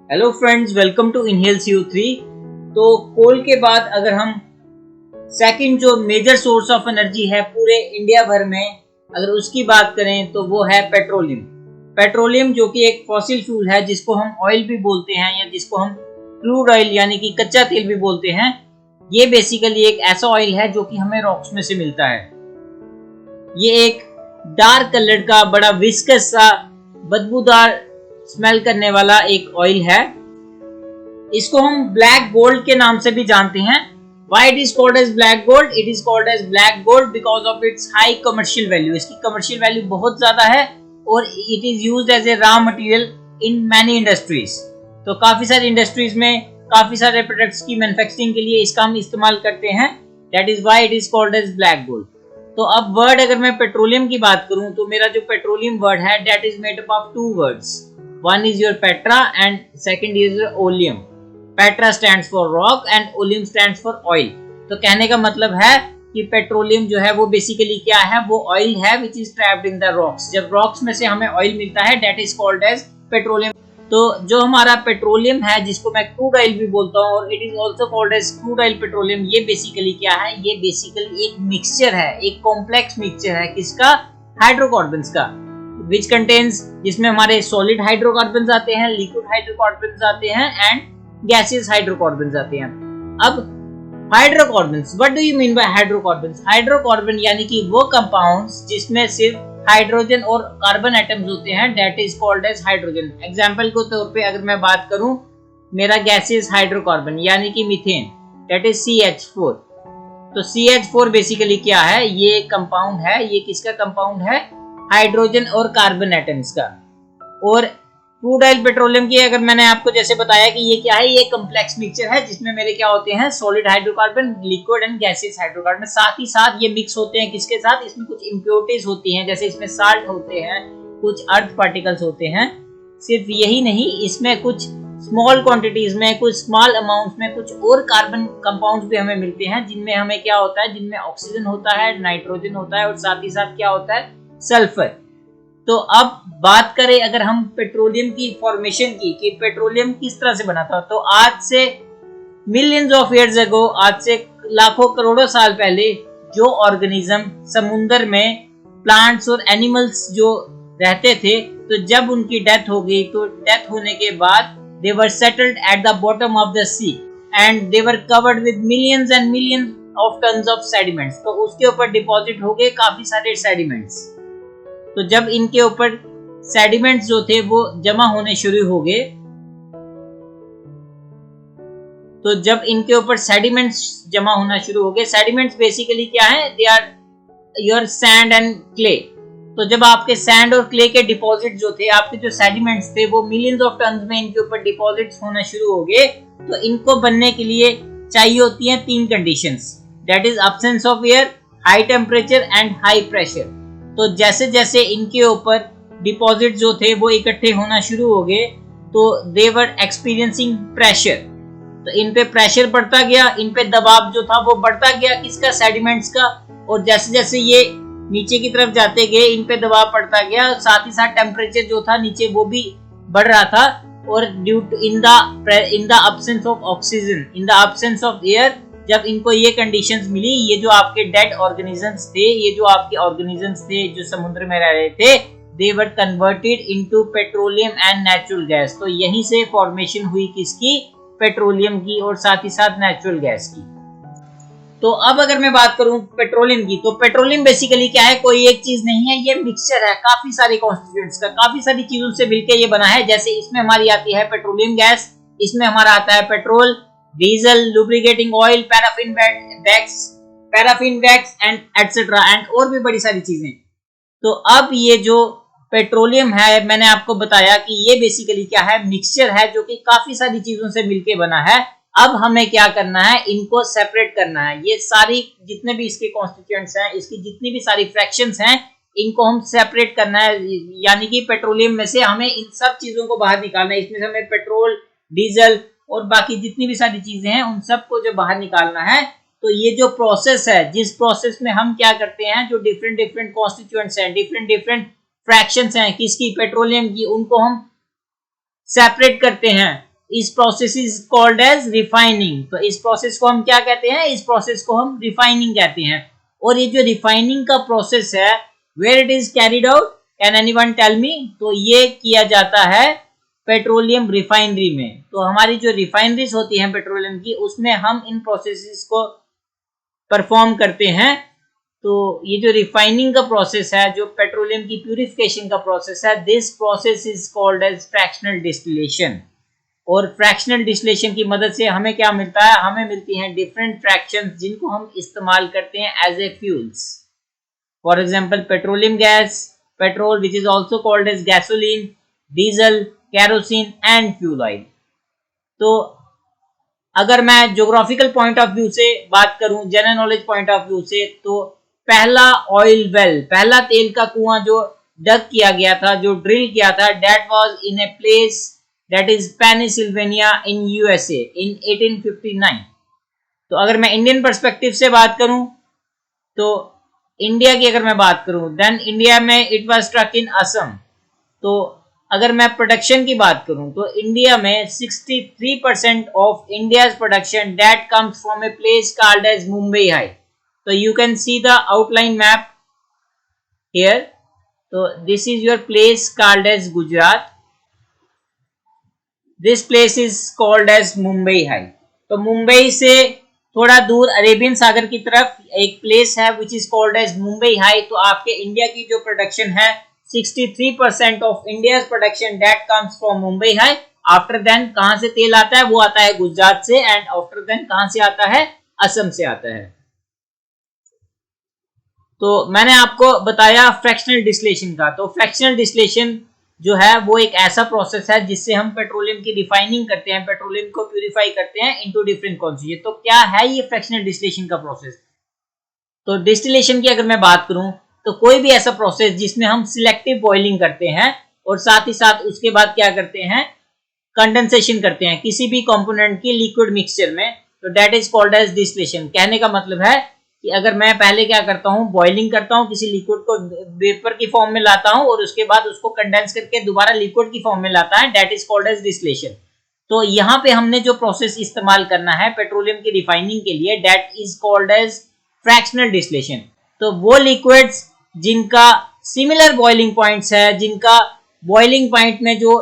Hello friends, welcome to inhale CO3। तो कोल के बाद अगर हम सेकंड जो मेजर सोर्स ऑफ एनर्जी है पूरे इंडिया भर में, अगर उसकी बात करें तो वो है पेट्रोलियम। पेट्रोलियम जो कि एक फॉसिल फ्यूल है, जिसको हम ऑयल भी बोलते हैं या जिसको हम क्रूड ऑयल यानी कि कच्चा तेल भी बोलते हैं। ये बेसिकली एक ऐसा ऑयल है जो कि हमें रॉक्स में से मिलता है। ये एक डार्क कलर का बड़ा विस्कस सा बदबूदार स्मेल करने वाला एक ऑयल है। इसको हम ब्लैक गोल्ड के नाम से भी जानते हैं। Why it is called as black gold? It is called as black gold because of its high commercial value. इसकी commercial value बहुत ज्यादा है और it is used as a raw material in many industries. तो काफी सारी industries में काफी सारे प्रोडक्ट्स की मैन्युफैक्चरिंग के लिए इसका हम इस्तेमाल करते हैं। That is why it is called as black gold. तो अब वर्ड अगर मैं पेट्रोलियम की बात करूं तो मेरा जो पेट्रोलियम वर्ड है that is made up of two words. One is your petra and second is your oleum. Petra stands for rock and oleum stands for oil. तो कहने का मतलब है कि पेट्रोलियम जो है वो बेसिकली क्या है, वो ऑयल है which is trapped in the rocks. जब रॉक्स में से हमें ऑयल मिलता है that is called as petroleum. तो जो हमारा पेट्रोलियम है, जिसको मैं क्रूड ऑयल भी बोलता हूँ और it is also called as crude oil petroleum, ये बेसिकली क्या है, ये बेसिकली एक मिक्सचर है, एक कॉम्प्लेक्स मिक्सचर है। किसका? हाइड्रोकार्बन्स का, विच कंटेन्स, जिसमें हमारे सॉलिड हाइड्रोकार्बन्स आते हैं, लिक्विड हाइड्रोकार्बन्स आते हैं एंड गैसेस हाइड्रोकार्बन्स आते हैं। अब hydrocarbons, what do you mean by hydrocarbons? Hydrocarbon यानी कि वो कंपाउंड्स जिसमें सिर्फ हाइड्रोजन और कार्बन एटम्स होते हैं, that is called as hydrogen. Example के तौर पे अगर मैं बात करूं, मेरा गैसेस हाइड्रोकार्बन यानी कि मीथेन, दैट इज CH4। तो CH4 बेसिकली क्या है, ये कंपाउंड है। ये किसका कंपाउंड है? हाइड्रोजन और कार्बन एटम्स का। और क्रूड ऑयल पेट्रोलियम की अगर मैंने आपको जैसे बताया कि ये क्या है, ये कॉम्प्लेक्स मिक्सचर है जिसमें मेरे क्या होते हैं, solid hydrocarbon, liquid and gases hydrocarbon. साथ ही साथ ये मिक्स होते हैं किसके साथ, इसमें कुछ इम्प्योरिटीज होती हैं, जैसे इसमें साल्ट होते हैं, कुछ अर्थ पार्टिकल्स होते हैं। सिर्फ यही नहीं, इसमें कुछ स्मॉल क्वांटिटीज में, कुछ स्मॉल अमाउंट्स में कुछ और कार्बन कंपाउंड्स भी हमें मिलते हैं, जिनमें हमें क्या होता है, जिनमें ऑक्सीजन होता है, नाइट्रोजन होता है और साथ ही साथ क्या होता है, सल्फर। तो अब बात करें अगर हम पेट्रोलियम की फॉर्मेशन की, कि पेट्रोलियम किस तरह से बना था, तो आज से मिलियंस ऑफ इयर्स अगो, आज से लाखों करोड़ों साल पहले, जो ऑर्गेनिज्म समुद्र में प्लांट्स और एनिमल्स जो रहते थे, तो जब उनकी डेथ हो गई, तो डेथ होने के बाद they were settled at the bottom of the sea and they were covered with millions and millions of tons of sediments. तो उसके ऊपर डिपॉजिट हो गए काफी सारे सेडिमेंट्स। तो जब इनके ऊपर सेडिमेंट्स जो थे वो जमा होने शुरू हो गए, तो जब इनके ऊपर सेडिमेंट्स जमा होना शुरू हो गए, सेडिमेंट्स बेसिकली क्या है, they are your sand and clay. तो जब आपके सैंड और क्ले के डिपॉजिट जो थे, आपके जो सेडिमेंट्स थे, वो मिलियंस ऑफ टन्स में इनके ऊपर डिपॉजिट्स होना शुरू हो गए, तो इनको बनने के लिए चाहिए होती हैं तीन conditions, that is absence of air, high temperature and high pressure. तो जैसे जैसे इनके ऊपर डिपॉजिट जो थे वो इकट्ठे होना शुरू हो गए, तो दे वर एक्सपीरियंसिंग प्रेशर। तो इन पे प्रेशर बढ़ता गया, इन पे दबाव जो था वो बढ़ता गया, किसका? सेडिमेंट्स का। और जैसे जैसे ये नीचे की तरफ जाते गए, इन पे दबाव बढ़ता गया, साथ ही साथ टेम्परेचर जो था नीचे वो भी बढ़ रहा था। और due to in the absence of oxygen, in the absence of air, जब इनको ये कंडीशंस मिली, ये जो आपके डेड ऑर्गेनिजम्स थे, ये जो आपके ऑर्गेनिजम्स थे जो समुद्र में रह रहे थे, they were converted into petroleum and natural gas. तो यहीं से फॉर्मेशन हुई किसकी? पेट्रोलियम की और साथ ही साथ नेचुरल गैस की। तो अब अगर मैं बात करूं पेट्रोलियम की, तो पेट्रोलियम बेसिकली क्या है, कोई एक चीज नहीं है, ये मिक्सचर है काफी सारी कॉन्स्टिट्यूएंट्स का, काफी सारी चीजों से मिलकर ये बना है। जैसे इसमें हमारी आती है पेट्रोलियम गैस, इसमें हमारा आता है petrol, diesel, lubricating oil, paraffin wax and etcetera and और भी बड़ी सारी चीजें। तो अब ये जो पेट्रोलियम है, मैंने आपको बताया कि ये बेसिकली क्या है, मिक्सचर है जो कि काफी सारी चीजों से मिलके बना है। अब हमें क्या करना है, इनको सेपरेट करना है। ये सारी जितने भी इसके कॉन्स्टिट्यूएंट्स हैं, इसकी जितनी भी सारी फ्रैक्शंस हैं, इनको हम सेपरेट करना है। यानी कि पेट्रोलियम में से हमें इन सब चीजों को बाहर निकालना है। इसमें से हमें पेट्रोल, डीजल और बाकी जितनी भी सारी चीजें हैं, उन सबको जो बाहर निकालना है। तो ये जो प्रोसेस है, जिस प्रोसेस में हम क्या करते हैं, जो डिफरेंट डिफरेंट कॉन्स्टिट्यूएंट्स हैं, डिफरेंट फ्रैक्शंस हैं किसकी, पेट्रोलियम की, उनको हम सेपरेट करते हैं। इस process is called as refining. तो इस प्रोसेस को हम क्या कहते हैं? इस प्रोसेस को हम रिफाइनिंग कहते हैं। और ये जो रिफाइनिंग का प्रोसेस है, where it is carried out, can anyone tell me? तो ये किया जाता है पेट्रोलियम रिफाइनरी में। तो हमारी जो रिफाइनरीज होती हैं पेट्रोलियम की, उसमें हम इन प्रोसेसेस को परफॉर्म करते हैं। तो ये जो रिफाइनिंग का प्रोसेस है, जो पेट्रोलियम की प्यूरिफिकेशन का प्रोसेस है, this process is called as fractional distillation. और फ्रैक्शनल डिस्टिलेशन की मदद से हमें क्या मिलता है? हमें मिलती हैं डिफरेंट फ्रैक्शंस जिनको हम इस्तेमाल करते हैं as a fuels. For example petroleum gas, petrol which is also called as gasoline, diesel, kerosene and fuel oil. तो अगर मैं ज्योग्राफिकल पॉइंट ऑफ व्यू से बात करूं, general knowledge point of view से, तो पहला ऑयल वेल, पहला तेल का कुआं जो डग किया गया था, जो ड्रिल किया था, that was in a place that is Pennsylvania in USA in 1859। तो अगर मैं इंडियन पर्सपेक्टिव से बात करूं, तो इंडिया की अगर मैं बात करूं, देन इंडिया में it was struck in Assam. तो अगर मैं प्रोडक्शन की बात करूं, तो इंडिया में 63% of India's production that comes from a place called as Mumbai high. तो you can see the outline map here. तो this is your place called as Gujarat, this place is called as Mumbai high. तो मुंबई से थोड़ा दूर Arabian सागर की तरफ एक place है which is called as Mumbai high. तो आपके इंडिया की जो प्रोडक्शन है, 63% of India's production that comes from Mumbai high. After then कहां से तेल आता है? वो आता है गुजरात से। एंड आफ्टर देन कहां से आता है? असम से आता है। तो मैंने आपको बताया फ्रैक्शनल डिस्टिलेशन का। तो फ्रैक्शनल डिस्टिलेशन जो है वो एक ऐसा प्रोसेस है जिससे हम पेट्रोलियम की रिफाइनिंग करते हैं, पेट्रोलियम को प्यूरिफाई करते हैं इनटू डिफरेंट कॉन्सेंट्रेशन। तो क्या है ये फ्रैक्शनल डिस्टिलेशन का प्रोसेस? तो डिस्टिलेशन की अगर मैं बात करूं, तो कोई भी ऐसा प्रोसेस जिसमें हम सिलेक्टिव बॉइलिंग करते हैं और साथ ही साथ उसके बाद क्या करते हैं? कंडेंसेशन करते हैं किसी भी कंपोनेंट की लिक्विड मिक्सचर में, तो that is called as distillation. कहने का मतलब है कि अगर मैं पहले क्या करता हूं? बॉइलिंग करता हूं, किसी लिक्विड को वेपर की फॉर्म में लाता हूं और उसके बाद उसको कंडेंस करके दोबारा लिक्विड की फॉर्म में लाता है, that is called as distillation. तो यहाँ पे हमने जो प्रोसेस इस्तेमाल करना है पेट्रोलियम की रिफाइनिंग के लिए, that is called as fractional distillation. तो वो लिक्विड्स जिनका सिमिलर बॉइलिंग पॉइंट्स है, जिनका बॉइलिंग पॉइंट में जो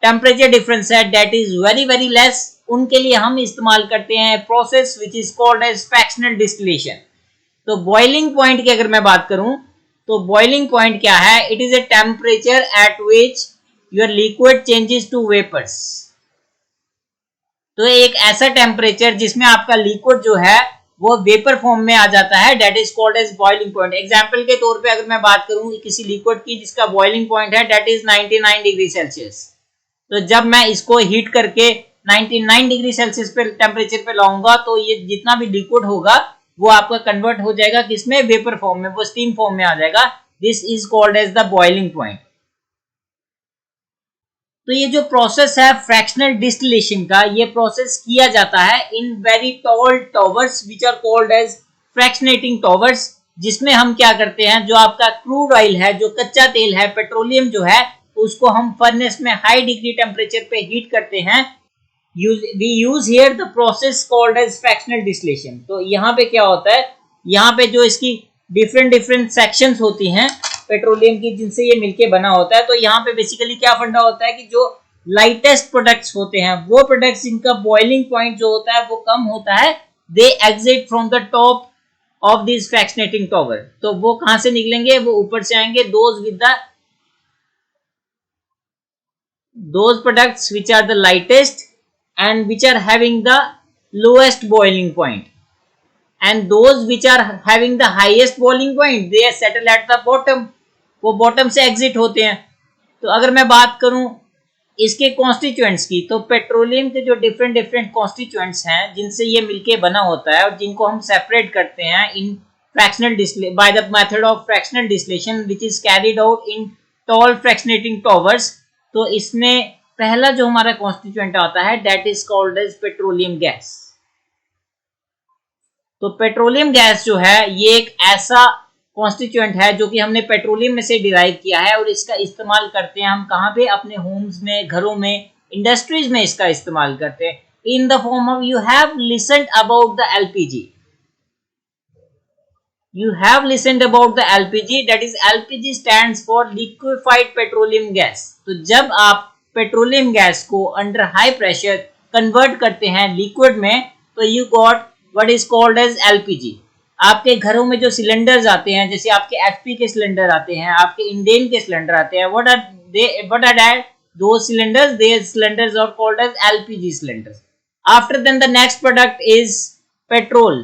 टेम्परेचर डिफरेंस है that is very very less, उनके लिए हम इस्तेमाल करते हैं process which is called as fractional distillation. तो बॉइलिंग पॉइंट की अगर मैं बात करूं, तो बॉइलिंग पॉइंट क्या है? It is a temperature at which your liquid changes to vapours. तो एक ऐसा टेम्परेचर जिसमें आपका लिक्विड जो है वो वेपर फॉर्म में आ जाता है, that is called as boiling point. Example के तौर पे अगर मैं बात करूं किसी लिक्विड की जिसका बॉइलिंग पॉइंट है दैट इज 99 डिग्री सेल्सियस, तो जब मैं इसको हीट करके 99 डिग्री सेल्सियस पे टेम्परेचर पे लाऊंगा, तो ये जितना भी लिक्विड होगा वो आपका कन्वर्ट हो जाएगा किसमें? वेपर फॉर्म में, वो स्टीम फॉर्म में आ जाएगा। This is called as the boiling point. तो ये जो प्रोसेस है फ्रैक्शनल डिस्टिलेशन का, ये प्रोसेस किया जाता है in very tall towers which are called as fractionating towers, जिसमें हम क्या करते हैं? जो आपका क्रूड ऑयल है, जो कच्चा तेल है, पेट्रोलियम जो है, उसको हम फर्नेस में हाई डिग्री टेम्परेचर पे हीट करते हैं। we use here the process called as fractional distillation। तो यहाँ पे क्या होता है? यहाँ पे जो इसकी डिफरेंट सेक्शंस होती हैं पेट्रोलियम की जिनसे ये मिलके बना होता है, तो यहाँ पे बेसिकली क्या फंडा होता है कि जो लाइटेस्ट प्रोडक्ट्स होते हैं, वो प्रोडक्ट्स जिनका बॉइलिंग पॉइंट जो होता है वो कम होता है, they exit from the top of this fractionating tower. तो वो कहां से निकलेंगे? वो ऊपर से आएंगे। those products which are the lightest and which are having the lowest boiling point, and those which are having the highest boiling point they settle at the bottom। वो बॉटम से एग्जिट होते हैं। तो अगर मैं बात करूं इसके कॉन्स्टिट्यूएंट्स की, तो पेट्रोलियम के जो डिफरेंट कॉन्स्टिट्यूएंट्स हैं जिनसे ये मिलके बना होता है और जिनको हम सेपरेट करते हैं in fractional distillation by the method of fractional distillation which is carried out in tall fractionating towers. तो इसमें पहला जो हमारा कॉन्स्टिट्यूएंट आता है that is called as petroleum gas. तो पेट्रोलियम गैस जो है ये एक ऐसा कॉन्स्टिट्यूएंट है जो कि हमने पेट्रोलियम में से डिराइव किया है और इसका इस्तेमाल करते हैं हम कहाँ पे? अपने होम्स में, घरों में इंडस्ट्रीज में इसका इस्तेमाल करते हैं in the form of you have listened about the LPG. You have listened about the LPG, that is LPG stands for liquefied petroleum gas। तो जब आप पेट्रोलियम गैस को अंडर हाई प्रेशर कन्वर्ट करते हैं लिक्विड में तो you got what is called as LPG। आपके घरों में जो सिलेंडर्स आते हैं, जैसे आपके HP के सिलेंडर आते हैं, आपके इंडेन के सिलेंडर आते हैं, what are that? Those cylinders, their cylinders are called as LPG cylinders। After then the next product is petrol,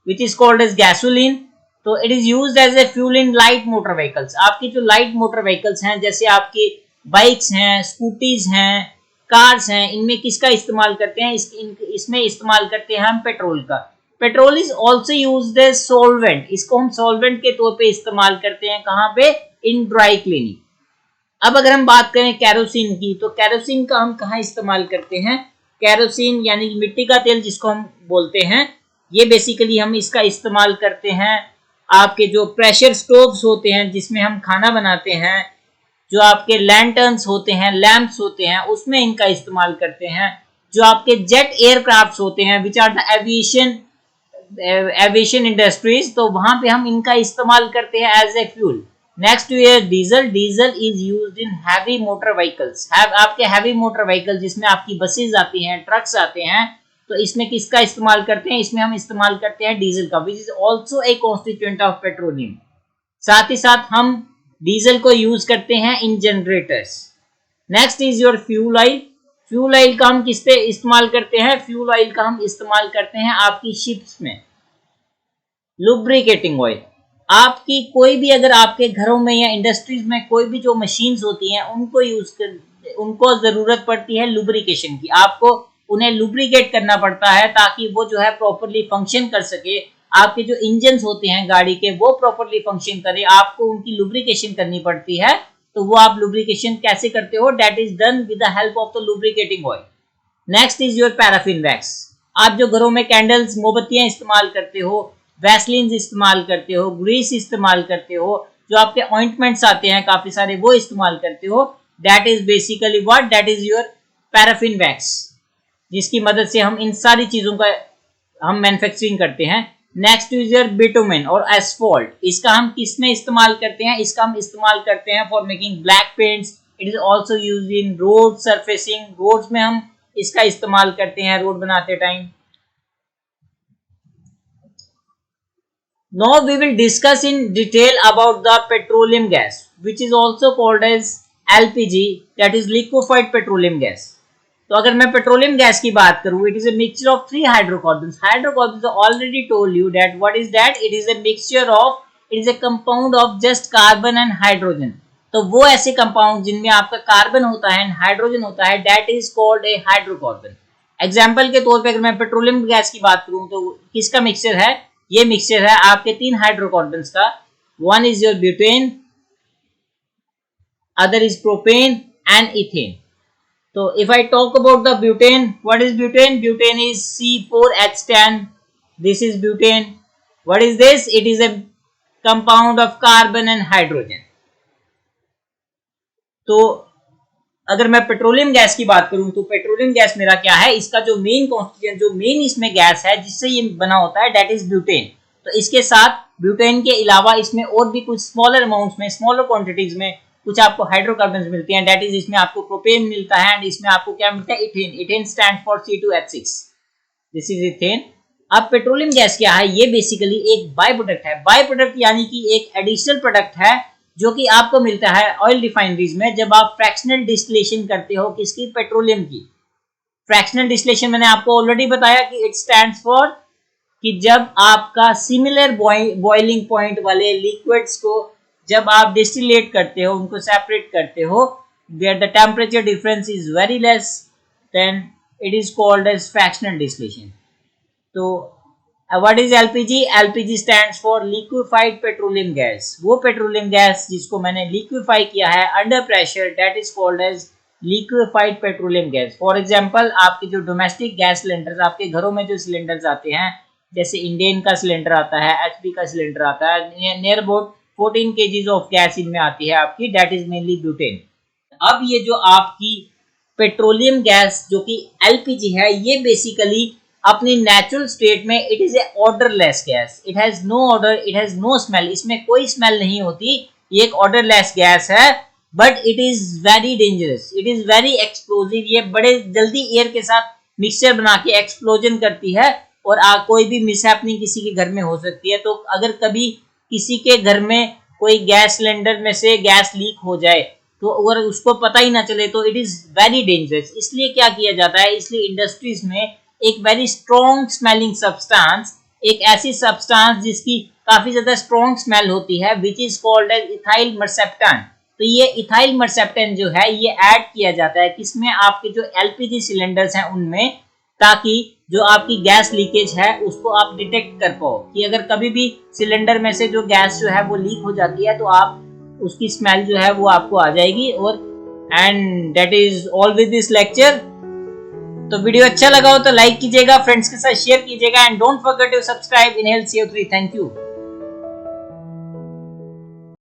which is called as gasoline। तो it is used as a fuel in light motor vehicles. आपकी जो light motor vehicles हैं, जैसे आपकी bikes हैं, scooties हैं, cars हैं, इनमें किसका इस्तेमाल करते हैं? इसमें इस्तेमाल करते हैं हम पेट्रोल का। Petrol is also used as solvent. इसको हम सॉल्वेंट के तौर पे इस्तेमाल करते हैं कहाँ पे? In dry cleaning. अब अगर हम बात करें कैरोसिन की, तो कैरोसिन का हम कहाँ इस्तेमाल करते हैं? कैरोसिन यानी मिट्टी का तेल जिसको हम बोलते हैं, ये बेसिकली हम इसका इस्तेमाल करते हैं आपके जो प्रेशर स्टोव्स होते हैं जिसमें हम खाना बनाते हैं, जो आपके लैंटर्न्स होते हैं, लैंप्स होते हैं, उसमें इनका इस्तेमाल करते हैं। जो आपके जेट एयरक्राफ्ट्स होते हैं which are the aviation industries, तो वहां पे हम इनका इस्तेमाल करते हैं as a fuel. Next to year diesel. Diesel is used in heavy motor vehicles. आपके हैवी मोटर व्हीकल जिसमें आपकी बसेज आती हैं, ट्रक्स आते हैं, तो इसमें किसका इस्तेमाल करते हैं? इसमें हम इस्तेमाल करते हैं डीजल का, which is also a constituent of petroleum. साथ ही साथ हम डीजल को यूज करते हैं in generators. Next is your fuel oil. Fuel oil का हम किस पे इस्तेमाल करते हैं? फ्यूल ऑयल का हम इस्तेमाल करते हैं आपकी शिप्स में। Lubricating oil. आपकी कोई भी अगर आपके घरों में या इंडस्ट्रीज में कोई भी जो मशीन्स होती हैं उनको जरूरत पड़ती है लुब्रिकेशन की। आपको उन्हें लुब्रिकेट करना पड़ता है ताकि वो जो है प्रॉपरली फंक्शन कर सके। आपके जो इंजन्स होते हैं गाड़ी के वो प्रॉपरली फंक्शन करें, आपको उनकी लुब्रिकेशन करनी पड़ती है। तो वो आप लुब्रिकेशन कैसे करते हो? That is done with the help of the lubricating oil. Next is your paraffin wax. आप जो घरों में कैंडल्स, मोमबत्तियां इस्तेमाल करते हो, वैसलीन इस्तेमाल करते हो, ग्रीस इस्तेमाल करते हो, जो आपके ऑइंटमेंट्स आते हैं काफी सारे वो इस्तेमाल करते हो, that is basically what? That is your paraffin wax, जिसकी मदद से हम इन सारी चीजों का हम मैन्युफैक्चरिंग करते हैं। नेक्स्ट इज योर बिटुमेन और एस्फॉल्ट। इसका हम किस में इस्तेमाल करते हैं? इसका हम इस्तेमाल करते हैं for making black paints. It is also used in road surfacing. Roads में हम इसका इस्तेमाल करते हैं रोड बनाते time. Now we will discuss in detail about the petroleum gas which is also called as LPG, that is liquefied petroleum gas. तो अगर मैं पेट्रोलियम गैस की बात करूं, it is a mixture of 3 hydrocarbons. Hydrocarbons already told you that what is that? It is a mixture of, it is A compound of just carbon and hydrogen. तो वो ऐसे compound जिनमें आपका carbon होता है एंड हाइड्रोजन होता है, that is called a hydrocarbon. Example के तौर पे अगर मैं पेट्रोलियम गैस की बात करूं तो किसका मिक्सचर है? ये मिक्सचर है आपके 3 हाइड्रोकार्बन्स का। One is your butane, other is propane and ethane. So if I talk about the butane, what is butane? Butane is C4H10. This is butane. What is this? It is a compound of carbon and hydrogen. तो अगर मैं petroleum gas की बात करूं तो petroleum gas मेरा क्या है? इसका जो मेन कॉन्स्टिट्यूएंट, जो मेन इसमें गैस है जिससे ये बना होता है, दैट इज ब्यूटेन। तो इसके साथ ब्यूटेन के अलावा इसमें और भी कुछ स्मॉलर अमाउंट्स में, स्मॉलर क्वांटिटीज में कुछ आपको हाइड्रोकार्बन्स मिलते हैं। दैट इज इसमें आपको प्रोपेन मिलता है एंड इसमें आपको क्या मिलता है? Ethane. Ethane stand for C2H6। This is ethane. अब पेट्रोलियम गैस क्या है? ये बेसिकली एक बाय प्रोडक्ट है। बाय प्रोडक्ट यानी कि एक एडिशनल प्रोडक्ट है जो कि आपको मिलता है ऑयल रिफाइनरीज में जब आप फ्रैक्शनल डिस्टिलेशन करते हो। किसकी? पेट्रोलियम की। फ्रैक्शनल डिस्टिलेशन मैंने आपको ऑलरेडी बताया कि इट स्टैंड्स फॉर कि जब आपका सिमिलर बॉइलिंग पॉइंट वाले लिक्विड्स को जब आप डिस्टिलेट करते हो, उनको सेपरेट करते हो, where the temperature difference is very less, then it is called as fractional distillation. तो what is LPG? LPG stands for liquefied petroleum gas. वो पेट्रोलियम गैस जिसको मैंने लिक्विफाई किया है under pressure, that is called as liquefied petroleum gas. For example, आपके जो domestic gas cylinders, आपके घरों में जो सिलेंडर्स आते हैं, जैसे इंडेन का सिलेंडर आता है, HP का सिलेंडर आता है, near about 14 kgs of gas इनमें आती है आपकी, दैट इज मेनली ब्यूटेन। अब ये जो आपकी पेट्रोलियम गैस जो कि एलपीजी है, ये बेसिकली अपनी नेचुरल स्टेट में it is a odourless gas, it has no odour, it has no smell, इसमें कोई स्मेल नहीं होती, ये एक ऑर्डरलेस गैस है, but it is very dangerous, it is very explosive, ये बड़े जल्दी एयर के साथ मिक्सचर बना के एक्सप्लोजन करती है और कोई भी मिसहैपनिंग किसी के घर में हो सकती है। तो अगर कभी किसी के घर में कोई गैस सिलेंडर में से गैस लीक हो जाए तो अगर उसको पता ही ना चले तो इट इज वेरी डेंजरस। इसलिए क्या किया जाता है, इसलिए इंडस्ट्रीज में एक वेरी स्ट्रॉन्ग स्मेलिंग सब्सटेंस, एक ऐसी सब्सटेंस जिसकी काफी ज्यादा स्ट्रॉन्ग स्मेल होती है, which is called as ethyl mercaptan. तो ये इथाइल मर्सेप्टेन जो है ये ऐड किया जाता है किसमें, आपके जो एलपीजी सिलेंडर्स हैं उनमें, ताकि जो आपकी गैस लीकेज है उसको आप डिटेक्ट कर पाओ कि अगर कभी भी सिलेंडर में से जो गैस जो है वो लीक हो जाती है तो आप उसकी स्मेल जो है वो आपको आ जाएगी। और and that is all with this lecture. तो वीडियो अच्छा लगा हो तो लाइक कीजिएगा, फ्रेंड्स के साथ शेयर कीजिएगा, and don't forget to subscribe inhale CO3। Thank you.